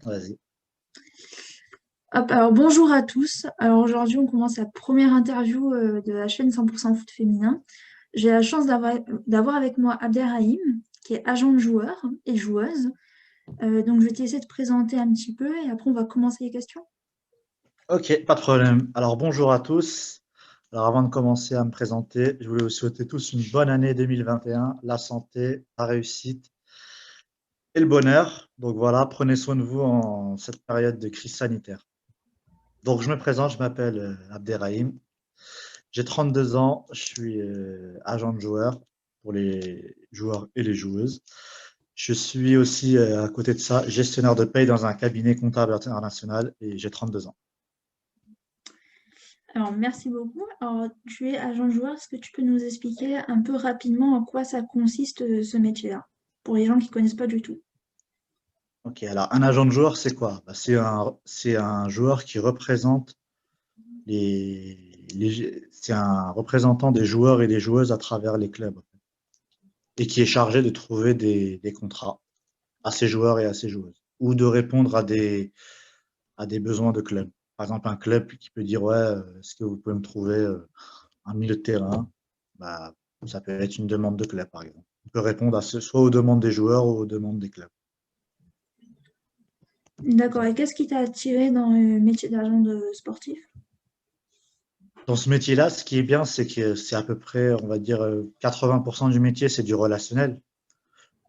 Vas-y. Hop, alors bonjour à tous. Alors aujourd'hui, on commence la première interview de la chaîne 100% foot féminin. J'ai la chance d'avoir avec moi Abderrahim, qui est agent de joueur et joueuse. Donc je vais te laisser te présenter un petit peu et après on va commencer les questions. Ok, pas de problème. Alors bonjour à tous. Alors avant de commencer à me présenter, je voulais vous souhaiter tous une bonne année 2021, la santé, la réussite et le bonheur. Donc voilà, prenez soin de vous en cette période de crise sanitaire. Donc je me présente, je m'appelle Abderrahim. J'ai 32 ans, je suis agent de joueur pour les joueurs et les joueuses. Je suis aussi, à côté de ça, gestionnaire de paye dans un cabinet comptable international et j'ai 32 ans. Alors merci beaucoup. Alors tu es agent de joueur, est-ce que tu peux nous expliquer un peu rapidement en quoi ça consiste ce métier-là, pour les gens qui ne connaissent pas du tout? Ok, alors un agent de joueur, c'est quoi? Bah, c'est un joueur qui représente c'est un représentant des joueurs et des joueuses à travers les clubs et qui est chargé de trouver des contrats à ces joueurs et à ces joueuses ou de répondre à des besoins de club. Par exemple, un club qui peut dire, ouais, est-ce que vous pouvez me trouver un milieu de terrain? Bah, ça peut être une demande de club, par exemple. On peut répondre soit aux demandes des joueurs ou aux demandes des clubs. D'accord. Et qu'est-ce qui t'a attiré dans le métier d'agent de sportif? Dans ce métier-là, ce qui est bien, c'est que c'est à peu près, on va dire, 80% du métier, c'est du relationnel.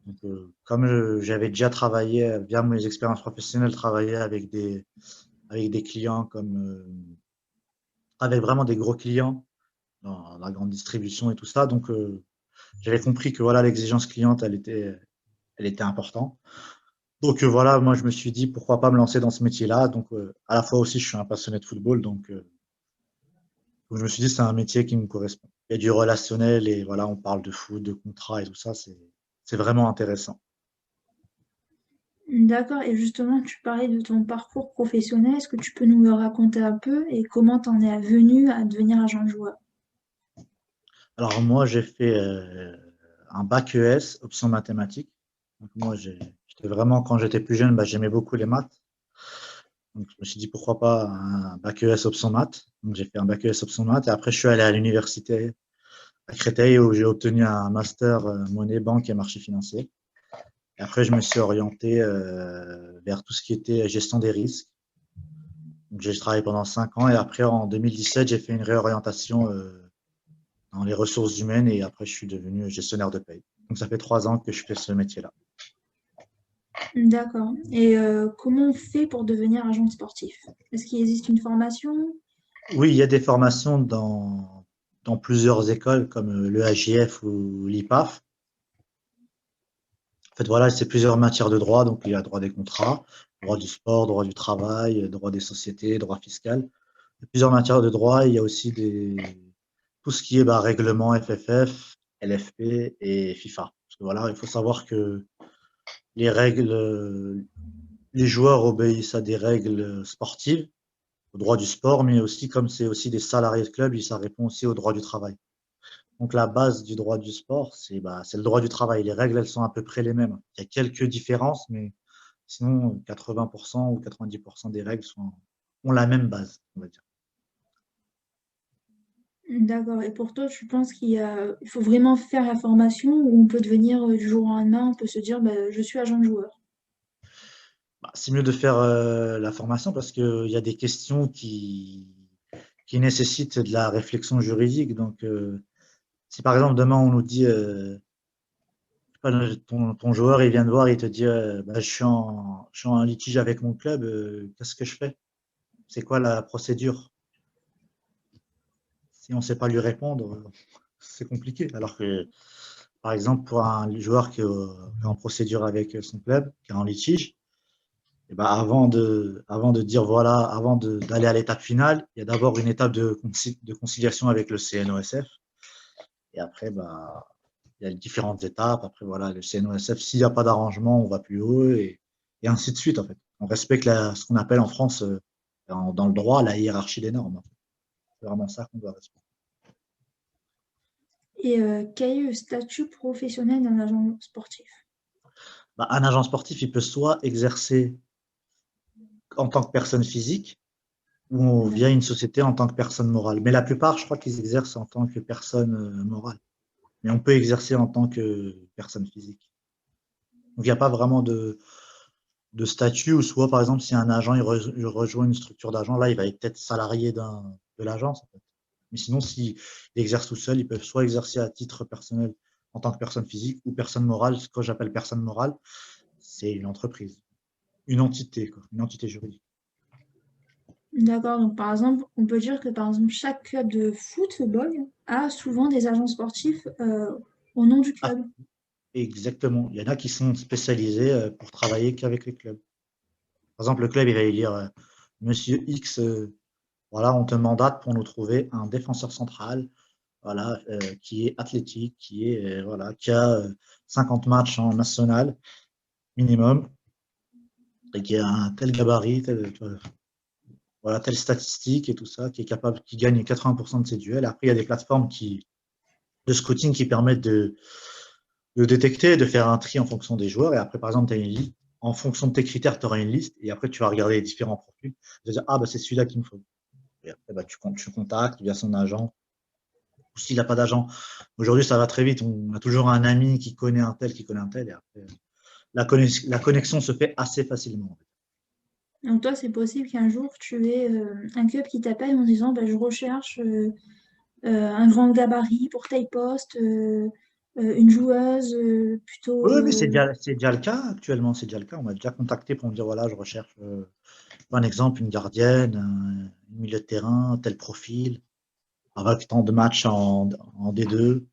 Donc, comme j'avais déjà travaillé, via mes expériences professionnelles, travaillé avec des clients avec vraiment des gros clients dans la grande distribution et tout ça. Donc, j'avais compris que voilà, l'exigence cliente, elle était importante. Donc, voilà, moi, je me suis dit, pourquoi pas me lancer dans ce métier-là. Donc, à la fois aussi, je suis un passionné de football. Donc, je me suis dit, c'est un métier qui me correspond. Il y a du relationnel et voilà, on parle de foot, de contrat et tout ça. C'est vraiment intéressant. D'accord. Et justement, tu parlais de ton parcours professionnel. Est-ce que tu peux nous le raconter un peu et comment t'en es venu à devenir agent de joueur? Alors, moi, j'ai fait un bac ES, option mathématiques. Donc, moi, j'étais vraiment, quand j'étais plus jeune, bah, j'aimais beaucoup les maths. Donc, je me suis dit, pourquoi pas un bac ES, option maths. Donc, j'ai fait un bac ES, option maths. Et après, je suis allé à l'université à Créteil où j'ai obtenu un master monnaie, banque et marché financier. Et après, je me suis orienté vers tout ce qui était gestion des risques. Donc, j'ai travaillé pendant 5 ans et après, en 2017, j'ai fait une réorientation dans les ressources humaines et après, je suis devenu gestionnaire de paye. Donc, ça fait 3 ans que je fais ce métier-là. D'accord. Et comment on fait pour devenir agent sportif? Est-ce qu'il existe une formation? Oui, il y a des formations dans plusieurs écoles comme le AJF ou l'IPAF. En fait, voilà, c'est plusieurs matières de droit. Donc, il y a droit des contrats, droit du sport, droit du travail, droit des sociétés, droit fiscal. Il y a plusieurs matières de droit. Il y a aussi tout ce qui est règlement FFF, LFP et FIFA. Parce que voilà, il faut savoir que les règles, les joueurs obéissent à des règles sportives, au droit du sport, mais aussi, comme c'est aussi des salariés de club, ça répond aussi au droit du travail. Donc, la base du droit du sport, c'est le droit du travail. Les règles, elles sont à peu près les mêmes. Il y a quelques différences, mais sinon, 80% ou 90% des règles ont la même base, on va dire. D'accord. Et pour toi, tu penses il faut vraiment faire la formation ou on peut devenir du jour au lendemain, on peut se dire, bah, je suis agent de joueur. C'est mieux de faire la formation parce qu'il y a des questions qui nécessitent de la réflexion juridique. Donc, si par exemple, demain, on nous dit, ton joueur, il vient de voir, il te dit, je suis en litige avec mon club, qu'est-ce que je fais? C'est quoi la procédure? Si on ne sait pas lui répondre, c'est compliqué. Alors que, par exemple, pour un joueur qui est en procédure avec son club, qui est en litige, et ben avant de dire voilà, d'aller à l'étape finale, il y a d'abord une étape de conciliation avec le CNOSF. Et après, il y a les différentes étapes. Après, voilà, le CNOSF, s'il n'y a pas d'arrangement, on va plus haut et ainsi de suite, en fait. On respecte ce qu'on appelle en France, dans le droit, la hiérarchie des normes. C'est vraiment ça qu'on doit respecter. Et quel est le statut professionnel d'un agent sportif? Un agent sportif, il peut soit exercer en tant que personne physique ou via une société en tant que personne morale. Mais la plupart, je crois qu'ils exercent en tant que personne morale. Mais on peut exercer en tant que personne physique. Donc, il n'y a pas vraiment de statut ou soit, par exemple, si un agent il rejoint une structure d'agent, là, il va être peut-être salarié de l'agence. En fait. Mais sinon, s'il exerce tout seul, ils peuvent soit exercer à titre personnel en tant que personne physique ou personne morale. Ce que j'appelle personne morale, c'est une entreprise, une entité, quoi, une entité juridique. D'accord, donc par exemple, on peut dire que par exemple, chaque club de football a souvent des agents sportifs au nom du Ah, club. exactement. Il y en a qui sont spécialisés pour travailler qu'avec les clubs. Par exemple, le club, il va dire Monsieur X, voilà, on te mandate pour nous trouver un défenseur central, voilà, qui est athlétique, voilà, qui a 50 matchs en national minimum et qui a un tel gabarit, voilà, telle statistique et tout ça, qui est capable, qui gagne 80% de ses duels. Après, il y a des plateformes de scouting qui permettent de détecter, de faire un tri en fonction des joueurs. Et après, par exemple, tu as une liste. En fonction de tes critères, tu auras une liste. Et après, tu vas regarder les différents profils. Tu vas dire, ah, bah, c'est celui-là qu'il me faut. Et après, bah, tu contactes via son agent. Ou s'il n'a pas d'agent. Aujourd'hui, ça va très vite. On a toujours un ami qui connaît un tel, qui connaît un tel. Et après, la connexion se fait assez facilement. Donc toi, c'est possible qu'un jour, tu aies un club qui t'appelle en disant bah, je recherche un grand gabarit pour tel poste, une joueuse plutôt... Oui, mais c'est déjà le cas actuellement. C'est déjà le cas. On m'a déjà contacté pour me dire, voilà, je recherche, un exemple, une gardienne, un milieu de terrain, tel profil, avec tant de matchs en D2.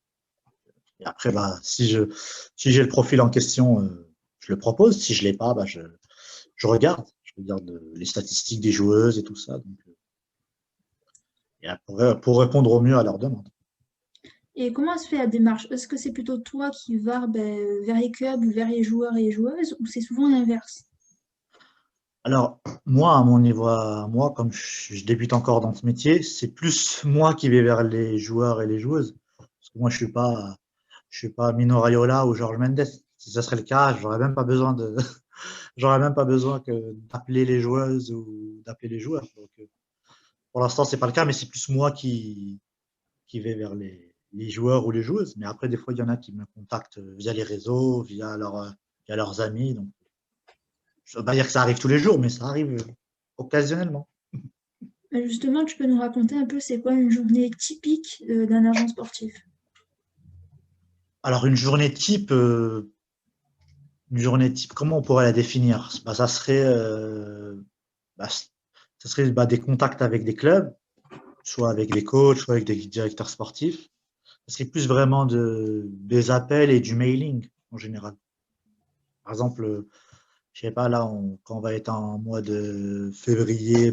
Et après, bah, si j'ai le profil en question, je le propose. Si je l'ai pas, bah, je regarde. Je regarde les statistiques des joueuses et tout ça. Donc, et pour répondre au mieux à leurs demandes. Et comment se fait la démarche? Est-ce que c'est plutôt toi qui vas ben, vers les clubs ou vers les joueurs et les joueuses ou c'est souvent l'inverse? Alors, moi, à mon niveau, moi, comme je débute encore dans ce métier, c'est plus moi qui vais vers les joueurs et les joueuses. Parce que moi, je suis pas Mino Raiola ou Georges Mendes. Si ça serait le cas, j'aurais même pas besoin j'aurais même pas besoin d'appeler les joueuses ou d'appeler les joueurs. Donc, pour l'instant, c'est pas le cas, mais c'est plus moi qui vais vers les joueurs ou les joueuses. Mais après, des fois, il y en a qui me contactent via les réseaux, via leurs amis. Donc, je ne veux pas dire que ça arrive tous les jours, mais ça arrive occasionnellement. Ben, justement, tu peux nous raconter un peu c'est quoi une journée typique d'un agent sportif? Alors, une journée type, comment on pourrait la définir? Bah, bah, ça serait bah, des contacts avec des clubs, soit avec des coachs, soit avec des directeurs sportifs. Ça serait plus vraiment des appels et du mailing en général. Par exemple, je sais pas, là, quand on va être en mois de février,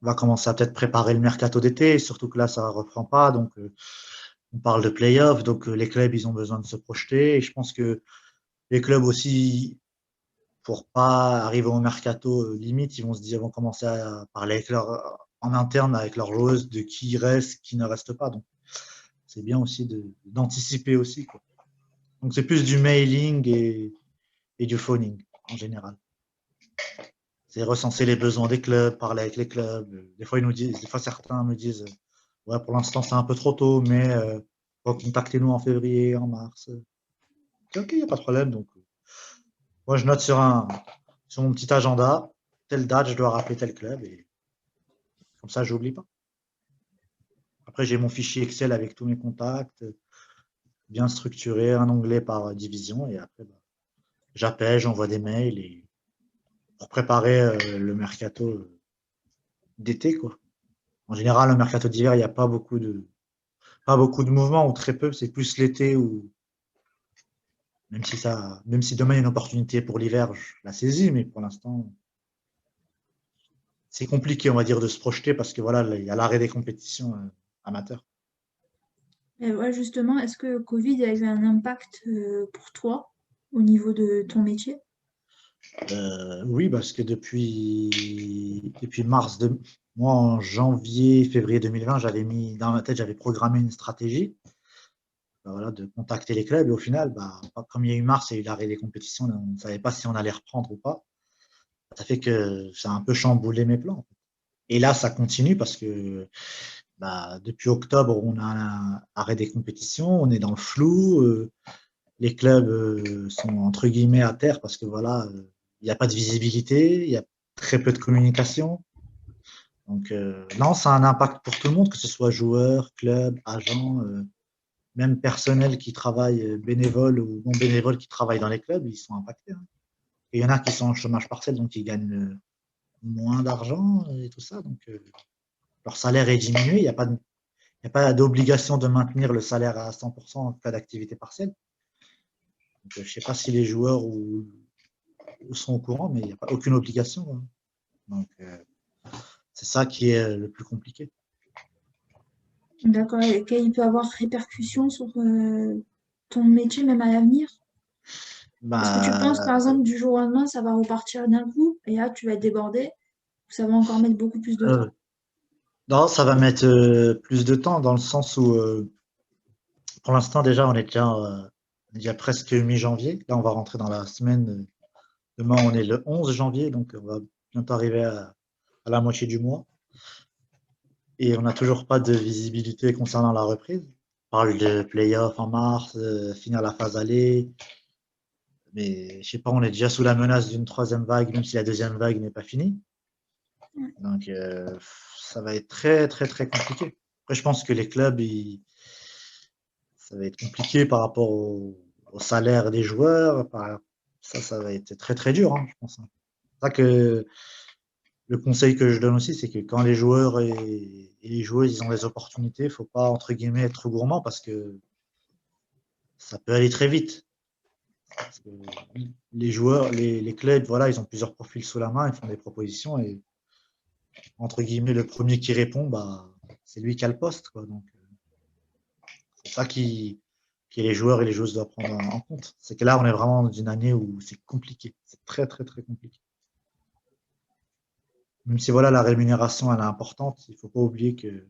on va commencer à peut-être préparer le mercato d'été, surtout que là, ça ne reprend pas. Donc, on parle de playoffs, donc les clubs, ils ont besoin de se projeter. Et je pense que les clubs aussi, pour pas arriver au mercato limite, ils vont commencer à parler en interne avec leurs joueuses de qui reste, qui ne reste pas. Donc, c'est bien aussi d'anticiper aussi, quoi. Donc, c'est plus du mailing et du phoning en général. C'est recenser les besoins des clubs, parler avec les clubs. Des fois certains me disent, ouais, pour l'instant c'est un peu trop tôt, mais contactez-nous en février, en mars. Ok, il n'y a pas de problème. Donc, moi, je note sur mon petit agenda, telle date, je dois rappeler tel club et comme ça, je n'oublie pas. Après, j'ai mon fichier Excel avec tous mes contacts, bien structuré, un onglet par division et après, bah, j'appelle, j'envoie des mails et pour préparer le mercato d'été, quoi. En général, le mercato d'hiver, il n'y a pas beaucoup de mouvements ou très peu. C'est plus l'été où, même si demain il y a une opportunité pour l'hiver, je la saisis, mais pour l'instant, c'est compliqué, on va dire, de se projeter parce que voilà, il y a l'arrêt des compétitions amateurs. Et ouais, justement, est-ce que le Covid a eu un impact pour toi au niveau de ton métier? Oui, parce que depuis moi, en janvier, février 2020, j'avais mis dans ma tête, j'avais programmé une stratégie, bah, voilà, de contacter les clubs. Et au final, bah, comme il y a eu mars et il y a eu l'arrêt des compétitions, on ne savait pas si on allait reprendre ou pas. ça fait que ça a un peu chamboulé mes plans. Et là, ça continue parce que depuis octobre, on a un arrêt des compétitions, on est dans le flou. Les clubs sont entre guillemets à terre parce que voilà, il n'y a pas de visibilité, il y a très peu de communication. Donc non, ça a un impact pour tout le monde, que ce soit joueurs, clubs, agents, même personnel qui travaille, bénévoles ou non bénévoles qui travaillent dans les clubs, ils sont impactés, hein. Et il y en a qui sont en chômage partiel, donc ils gagnent moins d'argent et tout ça. Donc leur salaire est diminué. Il n'y a pas d'obligation de maintenir le salaire à 100% en cas d'activité partielle. Donc, je ne sais pas si les joueurs sont au courant, mais il n'y a pas aucune obligation, hein. Donc c'est ça qui est le plus compliqué. D'accord. Et qu'il peut avoir répercussions sur ton métier, même à l'avenir? Est-ce que tu penses, Bah, par exemple, du jour au lendemain, ça va repartir d'un coup et là, tu vas être débordé ou ça va encore mettre beaucoup plus de euh, temps? non, ça va mettre plus de temps dans le sens où, pour l'instant, déjà, on est déjà presque mi-janvier. Là, on va rentrer dans la semaine. Demain, on est le 11 janvier, donc on va bientôt arriver à la moitié du mois. Et on n'a toujours pas de visibilité concernant la reprise. On parle de play-off en mars, finir la phase aller. Mais je sais pas, on est déjà sous la menace d'une troisième vague, même si la deuxième vague n'est pas finie. Donc, ça va être très, très, très compliqué. Après, je pense que les clubs, ça va être compliqué par rapport au salaire des joueurs. Ça va être très, très dur, hein, je pense, hein. C'est ça que le conseil que je donne aussi, c'est que quand les joueurs et les joueuses, ils ont des opportunités, il ne faut pas, entre guillemets, être trop gourmand parce que ça peut aller très vite. Parce que les joueurs, les clubs, voilà, ils ont plusieurs profils sous la main, ils font des propositions et, entre guillemets, le premier qui répond, c'est lui qui a le poste, quoi. Donc, c'est ça qui les joueurs et les joueuses doivent prendre en compte. C'est que là, on est vraiment dans une année où c'est compliqué. C'est très, très, très compliqué. Même si voilà, la rémunération elle est importante, il ne faut pas oublier que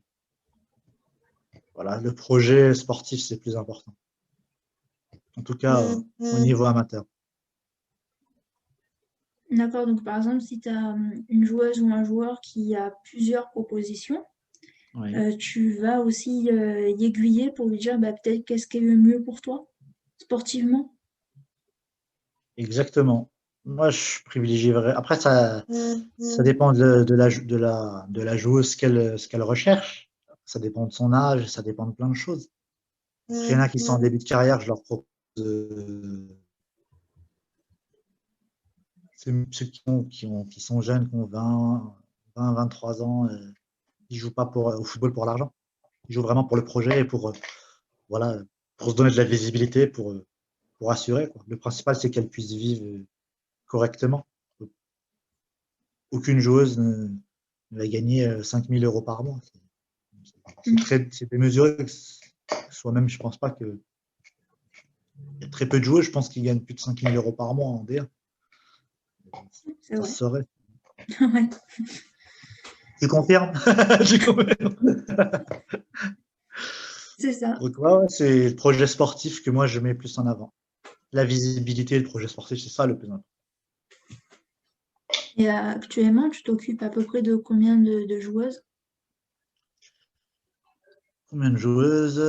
voilà, le projet sportif, c'est plus important. En tout cas, au niveau amateur. D'accord. Donc, par exemple, si tu as une joueuse ou un joueur qui a plusieurs propositions, Oui, tu vas aussi y aiguiller pour lui dire bah, peut-être qu'est-ce qui est le mieux pour toi, sportivement. exactement. Moi, je privilégierais. Après, ça dépend de la joueuse ce qu'elle recherche. Ça dépend de son âge, ça dépend de plein de choses. Après, il y en a qui sont en début de carrière, je leur propose. C'est ceux qui sont jeunes, qui ont 23 ans, ils ne jouent pas au football pour l'argent. Ils jouent vraiment pour le projet et voilà, pour se donner de la visibilité, pour assurer, quoi. Le principal, c'est qu'elle puisse vivre correctement. Aucune joueuse ne va gagner 5 000 euros par mois. C'est démesuré. Soi-même, je pense pas que. Il y a très peu de joueurs, je pense, qui gagnent plus de 5 000 euros par mois en D1. C'est Ça se vrai. saurait. Ouais, Tu confirmes? Je confirme. c'est ça. Donc, ouais, c'est le projet sportif que moi, je mets plus en avant. La visibilité, le projet sportif, c'est ça le plus important. Et actuellement, tu t'occupes à peu près de combien de joueuses? Combien de joueuses?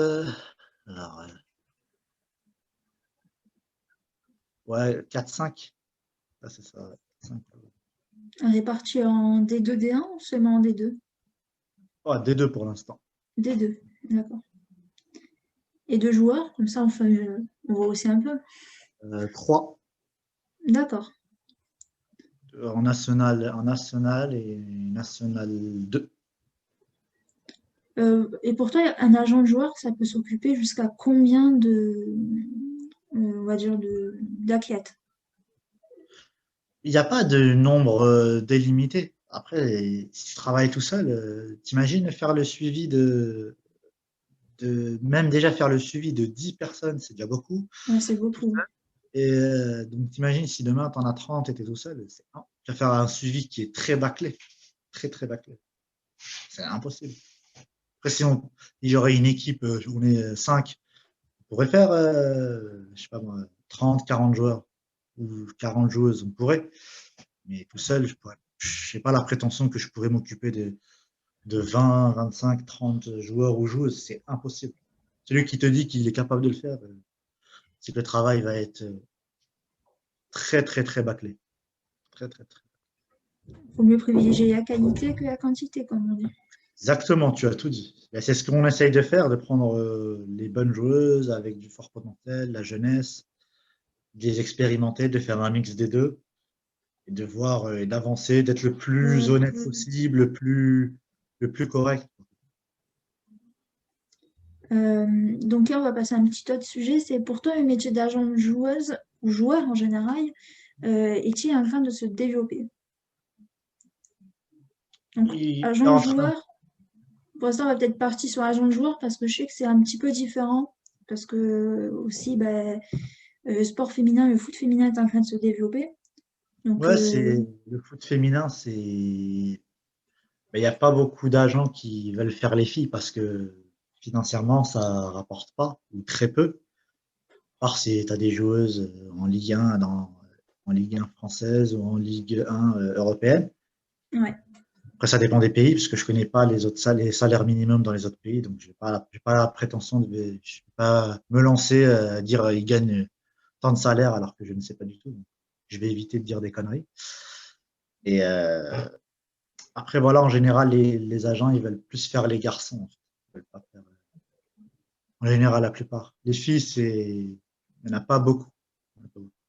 Alors, ouais, 4-5. Ah, c'est ça, ouais. 5. Réparties en D2, D1 ou seulement en D2? Ouais, D2 pour l'instant. D2, d'accord. Et deux joueurs, comme ça on voit aussi un peu. 3 D'accord. en national et national 2. Et pour toi, un agent de joueur, ça peut s'occuper jusqu'à combien on va dire, d'athlètes? Il n'y a pas de nombre délimité. Après, si tu travailles tout seul, t'imagines faire le suivi même déjà faire le suivi de 10 personnes, c'est déjà beaucoup. Ouais, c'est Tout beaucoup. seul. Et donc, t'imagines si demain, tu en as 30 et tu es tout seul, tu vas faire un suivi qui est très bâclé. Très, très bâclé. C'est impossible. Après, il y aurait une équipe, où on est 5, on pourrait faire, je sais pas moi, 30, 40 joueurs ou 40 joueuses, on pourrait. Mais tout seul, je n'ai pas la prétention que je pourrais m'occuper de 20, 25, 30 joueurs ou joueuses. C'est impossible. Celui qui te dit qu'il est capable de le faire, c'est que le travail va être très, très, très bâclé. Très, très, très. Il faut mieux privilégier la qualité que la quantité, comme on dit. Exactement, tu as tout dit. C'est ce qu'on essaye de faire, de prendre les bonnes joueuses avec du fort potentiel, la jeunesse, de les expérimenter, de faire un mix des deux, et de voir et d'avancer, d'être le plus honnête possible, le plus correct. Donc là, on va passer à un petit autre sujet. C'est pour toi le métier d'agent de joueuse ou joueur en général, est-il en train de se développer? Donc, Il est agent en train. joueur, pour l'instant, on va peut-être partir sur agent de joueur parce que je sais que c'est un petit peu différent. Parce que aussi, le sport féminin, le foot féminin est en train de se développer. Donc, Ouais, c'est le foot féminin, c'est. Il n'y a pas beaucoup d'agents qui veulent faire les filles parce que financièrement, ça rapporte pas, ou très peu. À part si tu as des joueuses en Ligue 1, en Ligue 1 française ou en Ligue 1 européenne. ouais. Après, ça dépend des pays, parce que je ne connais pas les salaires minimums dans les autres pays, donc je n'ai pas la prétention je vais pas me lancer à dire ils gagnent tant de salaire alors que je ne sais pas du tout. Donc, je vais éviter de dire des conneries. Et après, voilà, en général, les agents, ils veulent plus faire les garçons. En fait. Ils veulent pas faire, en général, la plupart. Les filles, il n'y en a pas beaucoup.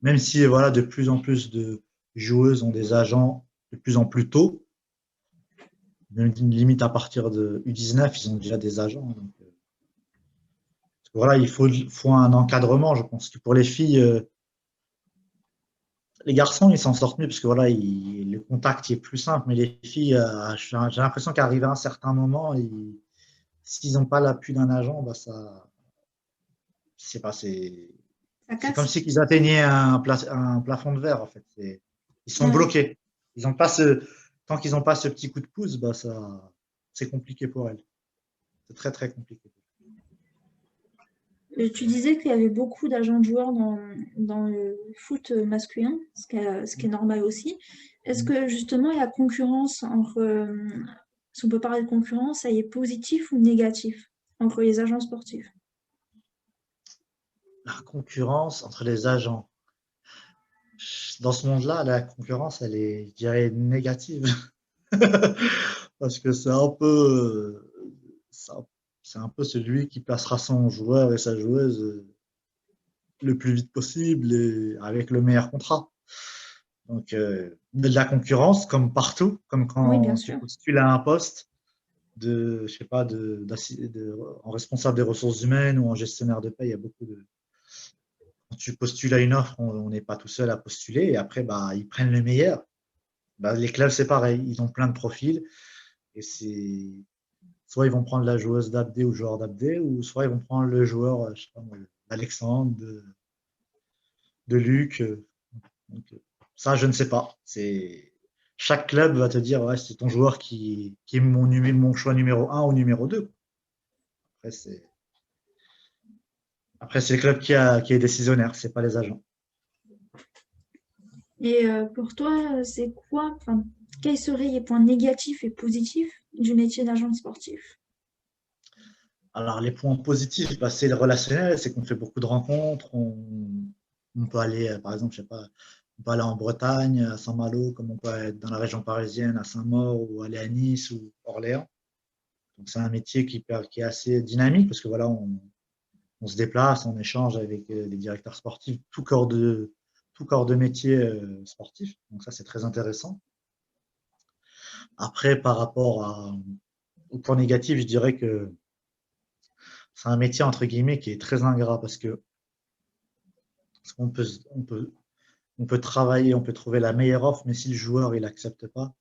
Même si, voilà, de plus en plus de joueuses ont des agents de plus en plus tôt, même limite à partir de U19, ils ont déjà des agents. Donc, voilà, il faut un encadrement. Je pense que pour les filles, les garçons, ils s'en sortent mieux parce que voilà, le contact est plus simple. Mais les filles, j'ai l'impression qu'arrivé à un certain moment, s'ils n'ont pas l'appui d'un agent, bah ça, c'est pas, Ça c'est comme casse. si ils atteignaient un plafond de verre en fait. Ils sont Ouais. bloqués. Tant qu'ils n'ont pas ce petit coup de pouce, bah ça, c'est compliqué pour elles. C'est très très compliqué. Tu disais qu'il y avait beaucoup d'agents de joueurs dans le foot masculin, ce qui est normal aussi. Est-ce que justement, il y a concurrence entre, si on peut parler de concurrence, ça y est positif ou négatif entre les agents sportifs? La concurrence entre les agents. Dans ce monde-là, la concurrence, elle est, je dirais, négative. Parce que c'est un peu celui qui placera son joueur et sa joueuse le plus vite possible et avec le meilleur contrat. Donc, de la concurrence, comme partout, comme Oui, bien quand tu sûr. postules à un poste je sais pas, en responsable des ressources humaines ou en gestionnaire de paie, il y a beaucoup de. Quand tu postules à une offre, on n'est pas tout seul à postuler et après, bah, ils prennent le meilleur. Bah, les clubs, c'est pareil, ils ont plein de profils et soit ils vont prendre la joueuse d'Abdé ou le joueur d'Abdé, ou soit ils vont prendre le joueur, je sais pas moi, d'Alexandre, de Luc. Donc, ça, je ne sais pas. Chaque club va te dire, ouais, c'est ton joueur qui est mon choix numéro un ou numéro 2. Après, c'est le club qui est décisionnaire, c'est pas les agents. Et pour toi, c'est quoi, enfin, quels seraient les points négatifs et positifs du métier d'agent sportif? Alors, les points positifs, bah, c'est le relationnel, c'est qu'on fait beaucoup de rencontres. On peut aller, par exemple, je sais pas, on peut aller en Bretagne, à Saint-Malo, comme on peut être dans la région parisienne, à Saint-Maur, ou aller à Nice ou Orléans. Donc, c'est un métier qui est assez dynamique parce que voilà, on se déplace, on échange avec les directeurs sportifs, tout corps de métier sportif. Donc, ça, c'est très intéressant. Après, par rapport au point négatif, je dirais que c'est un métier, entre guillemets, qui est très ingrat parce on peut travailler, on peut trouver la meilleure offre, mais si le joueur il n'accepte pas,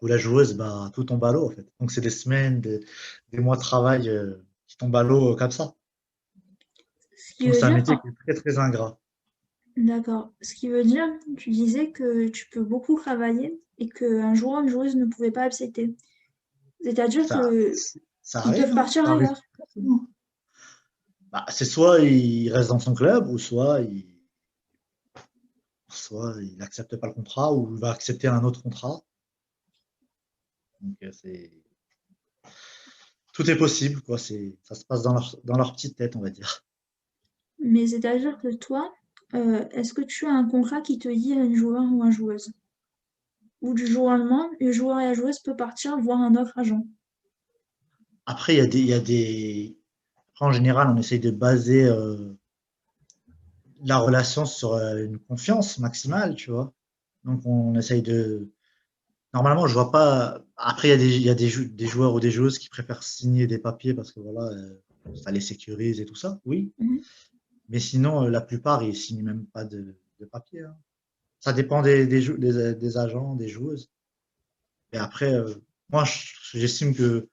ou la joueuse, bah, tout tombe à l'eau en fait. Donc c'est des semaines, des mois de travail qui tombent à l'eau comme ça. Ce qui Donc veut c'est un dire, métier qui est très très ingrat. d'accord. Ce qui veut dire, tu disais que tu peux beaucoup travailler et qu'un joueur ou une joueuse ne pouvait pas accepter. C'est-à-dire Ça, que ça ils peuvent arrive, hein, partir ça arrive. ailleurs. Bah, c'est soit il reste dans son club, ou soit soit il n'accepte pas le contrat ou il va accepter un autre contrat. Donc, tout est possible, quoi. Ça se passe dans leur petite tête, on va dire. Mais c'est-à-dire que toi, est-ce que tu as un contrat qui te lie à une joueur ou une joueuse? Ou du jour au lendemain, le joueur et la joueuse peut partir voir un autre agent. Après, il y a des... Après, en général, on essaye de baser la relation sur une confiance maximale, tu vois. Donc, on essaye de... Normalement, je vois pas... Après, il y a des joueurs ou des joueuses qui préfèrent signer des papiers parce que voilà, ça les sécurise et tout ça, oui. Mhm. Mais sinon, la plupart, ils signent même pas de papier, hein. Ça dépend des agents, des joueuses. Et après, moi, j'estime que...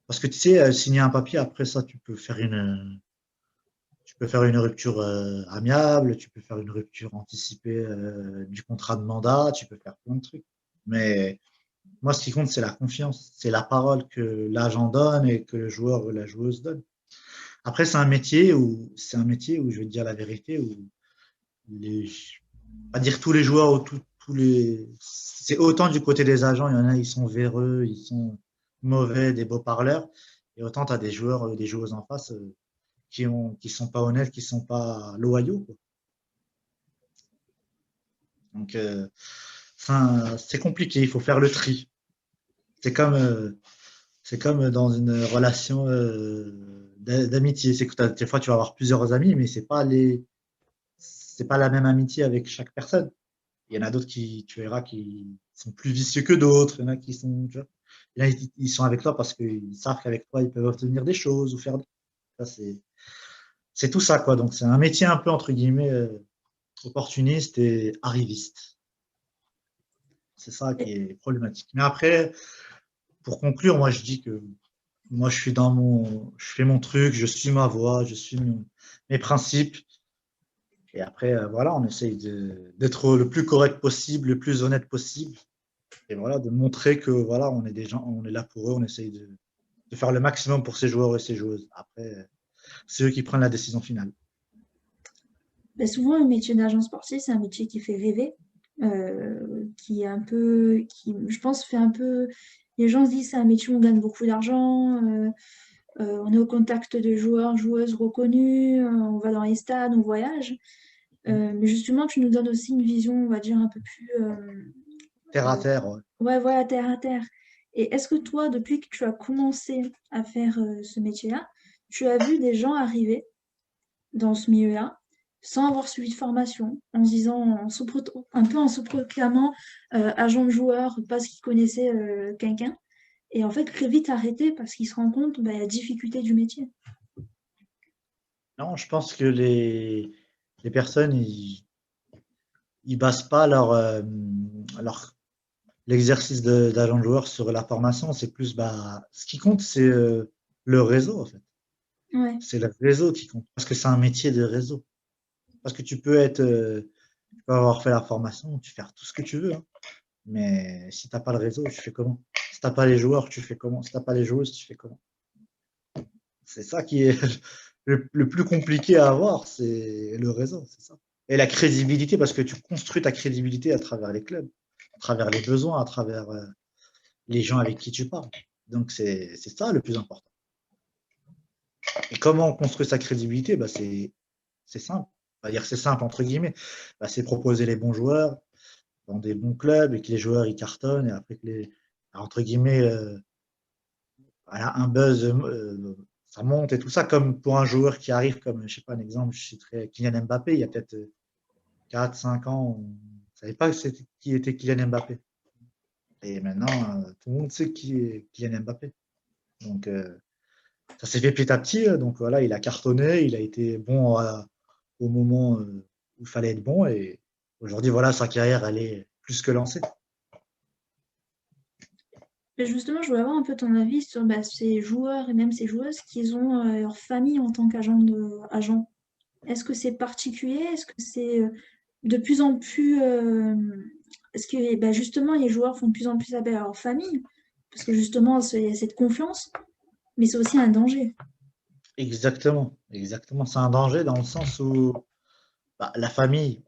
Parce que tu sais, signer un papier, après ça, tu peux faire une rupture amiable, tu peux faire une rupture anticipée du contrat de mandat, tu peux faire plein de trucs. Mais moi, ce qui compte, c'est la confiance, c'est la parole que l'agent donne et que le joueur ou la joueuse donne. Après, c'est un métier où je vais te dire la vérité, où les, pas dire tous les joueurs ou tous les, c'est autant du côté des agents, il y en a, ils sont véreux, ils sont mauvais, des beaux parleurs, et autant tu as des joueurs, des joueuses en face qui sont pas honnêtes, qui sont pas loyaux, quoi. Donc, c'est compliqué, il faut faire le tri. C'est comme, euh, c'est comme dans une relation d'amitié. C'est que des fois, tu vas avoir plusieurs amis, mais c'est pas la même amitié avec chaque personne. Il y en a d'autres tu verras, qui sont plus vicieux que d'autres. Il y en a qui sont, tu vois, il y en a, ils sont avec toi parce qu'ils savent qu'avec toi, ils peuvent obtenir des choses ou faire ça, c'est tout ça, quoi. Donc, c'est un métier un peu, entre guillemets, opportuniste et arriviste. C'est ça qui Et, est problématique. Mais après, pour conclure, moi, je dis que moi, je fais mon truc, je suis ma voie, mes principes. Et après, voilà, on essaye d'être le plus correct possible, le plus honnête possible. Et voilà, de montrer que voilà, on est des gens, on est là pour eux, on essaye de faire le maximum pour ces joueurs et ces joueuses. Après, c'est eux qui prennent la décision finale. ben, souvent, le métier d'agent sportif, c'est un métier qui fait rêver, qui est un peu, qui, je pense, fait un peu. Les gens se disent c'est un métier où on gagne beaucoup d'argent, on est au contact de joueurs, joueuses reconnus, on va dans les stades, on voyage. Mais justement, tu nous donnes aussi une vision, on va dire, un peu plus Terre à euh, terre, ouais. ouais, voilà, terre à terre. Et est-ce que toi, depuis que tu as commencé à faire ce métier-là, tu as vu des gens arriver dans ce milieu-là sans avoir suivi de formation, en se disant, un peu en se proclamant agent de joueur parce qu'ils connaissaient quelqu'un, et en fait très vite arrêter parce qu'ils se rendent compte bah, la difficulté du métier. Non, je pense que les personnes, ils basent pas l'exercice d'agent de joueur sur la formation. C'est plus, bah, ce qui compte, c'est le réseau, en fait. Ouais. C'est le réseau qui compte. Parce que c'est un métier de réseau. Parce que tu peux avoir fait la formation, tu fais tout ce que tu veux, hein. Mais si t'as pas le réseau, tu fais comment? Si t'as pas les joueurs, tu fais comment? Si t'as pas les joueuses, tu fais comment? C'est ça qui est le plus compliqué à avoir, c'est le réseau, c'est ça. Et la crédibilité, parce que tu construis ta crédibilité à travers les clubs, à travers les besoins, à travers les gens avec qui tu parles. Donc c'est ça le plus important. Et comment on construit sa crédibilité? Bah, c'est simple. On va dire que c'est simple entre guillemets. Bah, c'est proposer les bons joueurs dans des bons clubs et que les joueurs ils cartonnent et après que entre guillemets voilà, un buzz, ça monte et tout ça, comme pour un joueur qui arrive, comme, je sais pas, un exemple, je citerai Kylian Mbappé, il y a peut-être 4-5 ans, on ne savait pas qui était Kylian Mbappé. Et maintenant, tout le monde sait qui est Kylian Mbappé. Donc, ça s'est fait petit à petit. Donc, voilà, il a cartonné, il a été bon au moment où il fallait être bon. Et aujourd'hui, voilà, sa carrière, elle est plus que lancée. Mais justement, je voulais avoir un peu ton avis sur bah, ces joueurs et même ces joueuses qui ont leur famille en tant agent. Est-ce que c'est particulier? Est-ce que c'est de plus en plus... est-ce que bah, justement les joueurs font de plus en plus appel à leur famille? Parce que justement, il y a cette confiance, mais c'est aussi un danger. Exactement, exactement. C'est un danger dans le sens où bah, la famille,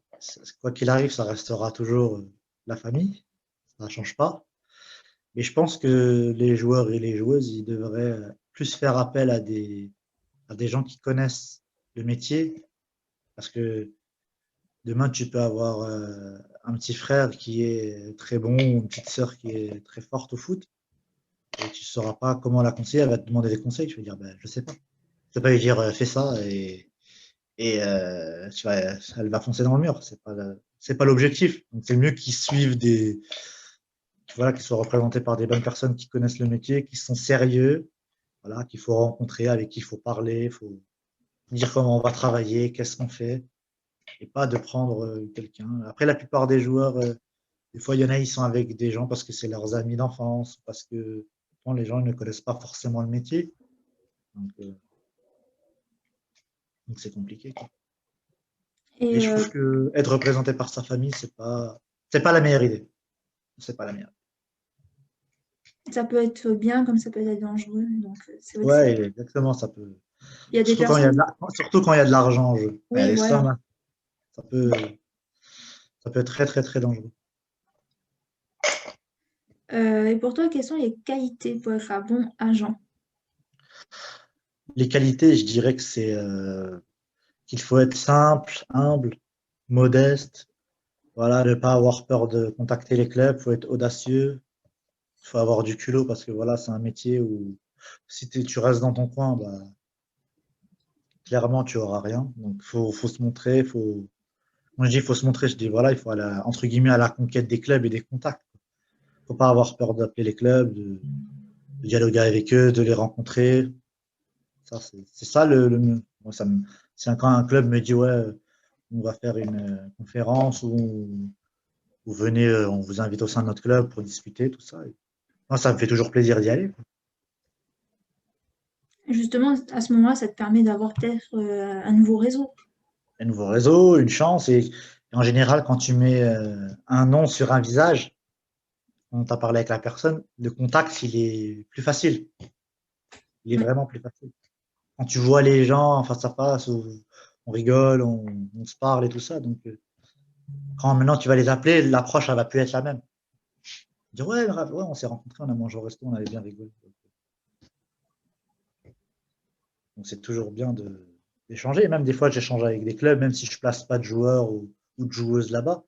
quoi qu'il arrive, ça restera toujours la famille, ça ne change pas. Mais je pense que les joueurs et les joueuses, ils devraient plus faire appel à des gens qui connaissent le métier, parce que demain, tu peux avoir un petit frère qui est très bon ou une petite sœur qui est très forte au foot, et tu ne sauras pas comment la conseiller, elle va te demander des conseils, tu vas dire, ben, je ne sais pas. Tu ne peux pas lui dire, fais ça, elle va foncer dans le mur. C'est pas l'objectif. Donc, c'est mieux qu'ils suivent voilà, qu'ils soient représentés par des bonnes personnes qui connaissent le métier, qui sont sérieux, voilà, qu'il faut rencontrer, avec qui il faut parler, il faut dire comment on va travailler, qu'est-ce qu'on fait, et pas de prendre quelqu'un. Après, la plupart des joueurs, des fois, il y en a, ils sont avec des gens parce que c'est leurs amis d'enfance, parce que bon, les gens ils ne connaissent pas forcément le métier. Donc c'est compliqué, quoi. Et Et je trouve que être représenté par sa famille, c'est pas la meilleure idée. C'est pas la meilleure. ça peut être bien comme ça peut être dangereux. Donc, c'est vrai que Ouais, exactement, ça peut. il y a des personnes. Surtout quand il y a de l'argent en jeu. Oui, Les voilà. sommes, ça peut, ça peut être très, très, très dangereux. Et pour toi, quelles sont les qualités pour être un bon agent? Les qualités, je dirais que c'est qu'il faut être simple, humble, modeste. Voilà, ne pas avoir peur de contacter les clubs, il faut être audacieux, il faut avoir du culot parce que voilà, c'est un métier où si tu restes dans ton coin, bah, clairement, tu auras rien. Donc, faut se montrer, moi, je dis, il faut se montrer. Je dis, voilà, il faut aller, entre guillemets, à la conquête des clubs et des contacts. Il faut pas avoir peur d'appeler les clubs, de dialoguer avec eux, de les rencontrer. Ça, c'est ça le mieux. Moi, quand un club me dit, ouais, on va faire une conférence ou vous venez, on vous invite au sein de notre club pour discuter, tout ça. Et moi, ça me fait toujours plaisir d'y aller, quoi. Justement, à ce moment-là, ça te permet d'avoir peut-être un nouveau réseau. Un nouveau réseau, une chance. Et en général, quand tu mets un nom sur un visage, quand tu as parlé avec la personne, le contact, il est plus facile. Il est Ouais. vraiment plus facile. Quand tu vois les gens face à face, on rigole, on se parle et tout ça. Donc, quand maintenant tu vas les appeler, l'approche, elle va plus être la même. Dire, ouais, ouais, on s'est rencontrés, on a mangé au resto, on avait bien rigolé. Donc, c'est toujours bien d'échanger. Même des fois, j'échange avec des clubs, même si je place pas de joueurs ou de joueuses là-bas,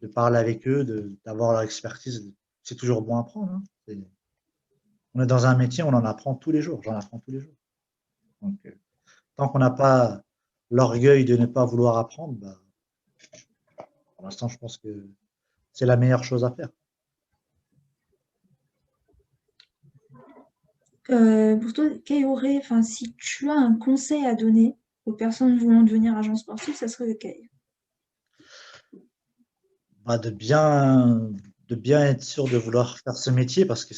de parler avec eux, d'avoir leur expertise. C'est toujours bon à prendre, hein. On est dans un métier, on en apprend tous les jours. J'en apprends tous les jours. Donc, tant qu'on n'a pas l'orgueil de ne pas vouloir apprendre, bah, pour l'instant, je pense que c'est la meilleure chose à faire. Pour toi, enfin, si tu as un conseil à donner aux personnes voulant devenir agent sportif, ça serait lequel? Bah, de bien être sûr de vouloir faire ce métier parce que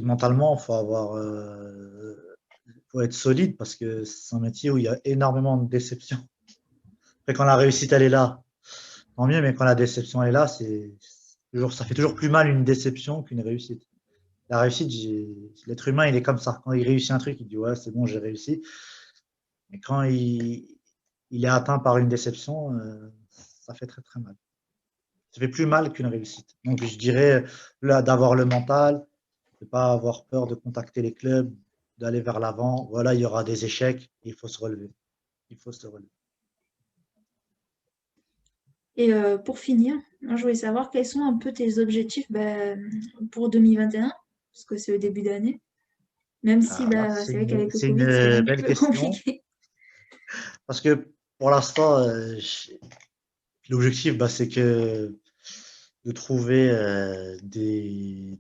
mentalement, faut être solide parce que c'est un métier où il y a énormément de déceptions. Après, quand la réussite elle est là, tant mieux, mais quand la déception est là, ça fait toujours plus mal une déception qu'une réussite. La réussite, l'être humain, il est comme ça. Quand il réussit un truc, il dit ouais, c'est bon, j'ai réussi. Mais quand il est atteint par une déception, ça fait très très mal. Ça fait plus mal qu'une réussite. Donc je dirais là d'avoir le mental, de ne pas avoir peur de contacter les clubs, d'aller vers l'avant. Voilà, il y aura des échecs, il faut se relever. Il faut se relever. Et pour finir, moi, je voulais savoir quels sont un peu tes objectifs pour 2021, parce que c'est le début d'année, même si Alors là, c'est vrai qu'avec le c'est une Covid, c'est un petit belle peu question compliqué. parce que pour l'instant, l'objectif, bah, c'est que de trouver des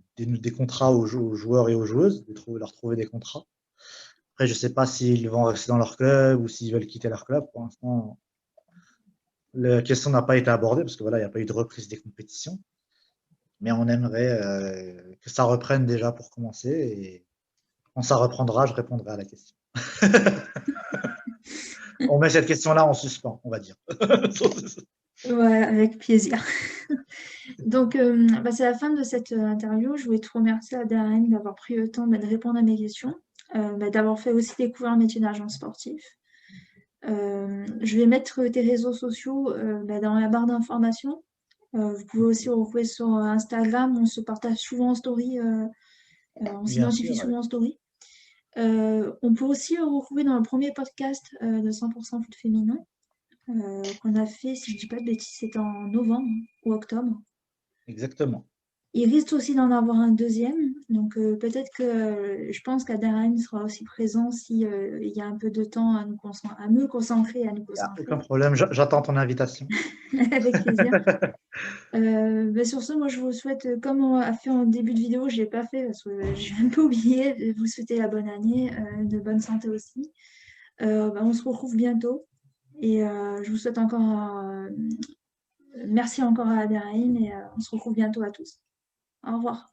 contrats aux joueurs et aux joueuses, leur trouver des contrats. Après, je ne sais pas s'ils vont rester dans leur club ou s'ils veulent quitter leur club. Pour l'instant, la question n'a pas été abordée parce que voilà, il n'y a pas eu de reprise des compétitions. Mais on aimerait que ça reprenne déjà pour commencer. Et quand ça reprendra, je répondrai à la question. On met cette question-là en suspens, on va dire. Ouais, avec plaisir. Donc, c'est la fin de cette interview. Je voulais te remercier, Darren, d'avoir pris le temps de répondre à mes questions, d'avoir fait aussi découvrir le métier d'agent sportif. Je vais mettre tes réseaux sociaux dans la barre d'informations. Vous pouvez aussi retrouver sur Instagram, on se partage souvent en story, on Bien s'identifie sûr, ouais. souvent en story. On peut aussi le retrouver dans le premier podcast de 100% foot féminin qu'on a fait, si je ne dis pas de bêtises, c'était en novembre ou octobre. Exactement. Il risque aussi d'en avoir un deuxième, donc peut-être que je pense qu'Adaraïm sera aussi présent si il y a un peu de temps à me concentrer, à nous Il n'y a aucun concentrer, problème. J'attends ton invitation. avec plaisir. Sur ce, moi je vous souhaite, comme on a fait en début de vidéo, je ne l'ai pas fait parce que j'ai un peu oublié de vous souhaiter la bonne année, de bonne santé aussi. On se retrouve bientôt et je vous souhaite encore merci encore à Adaraïm et on se retrouve bientôt à tous. Au revoir.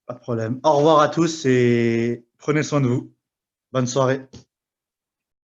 Pas de problème. Au revoir à tous et prenez soin de vous. Bonne soirée.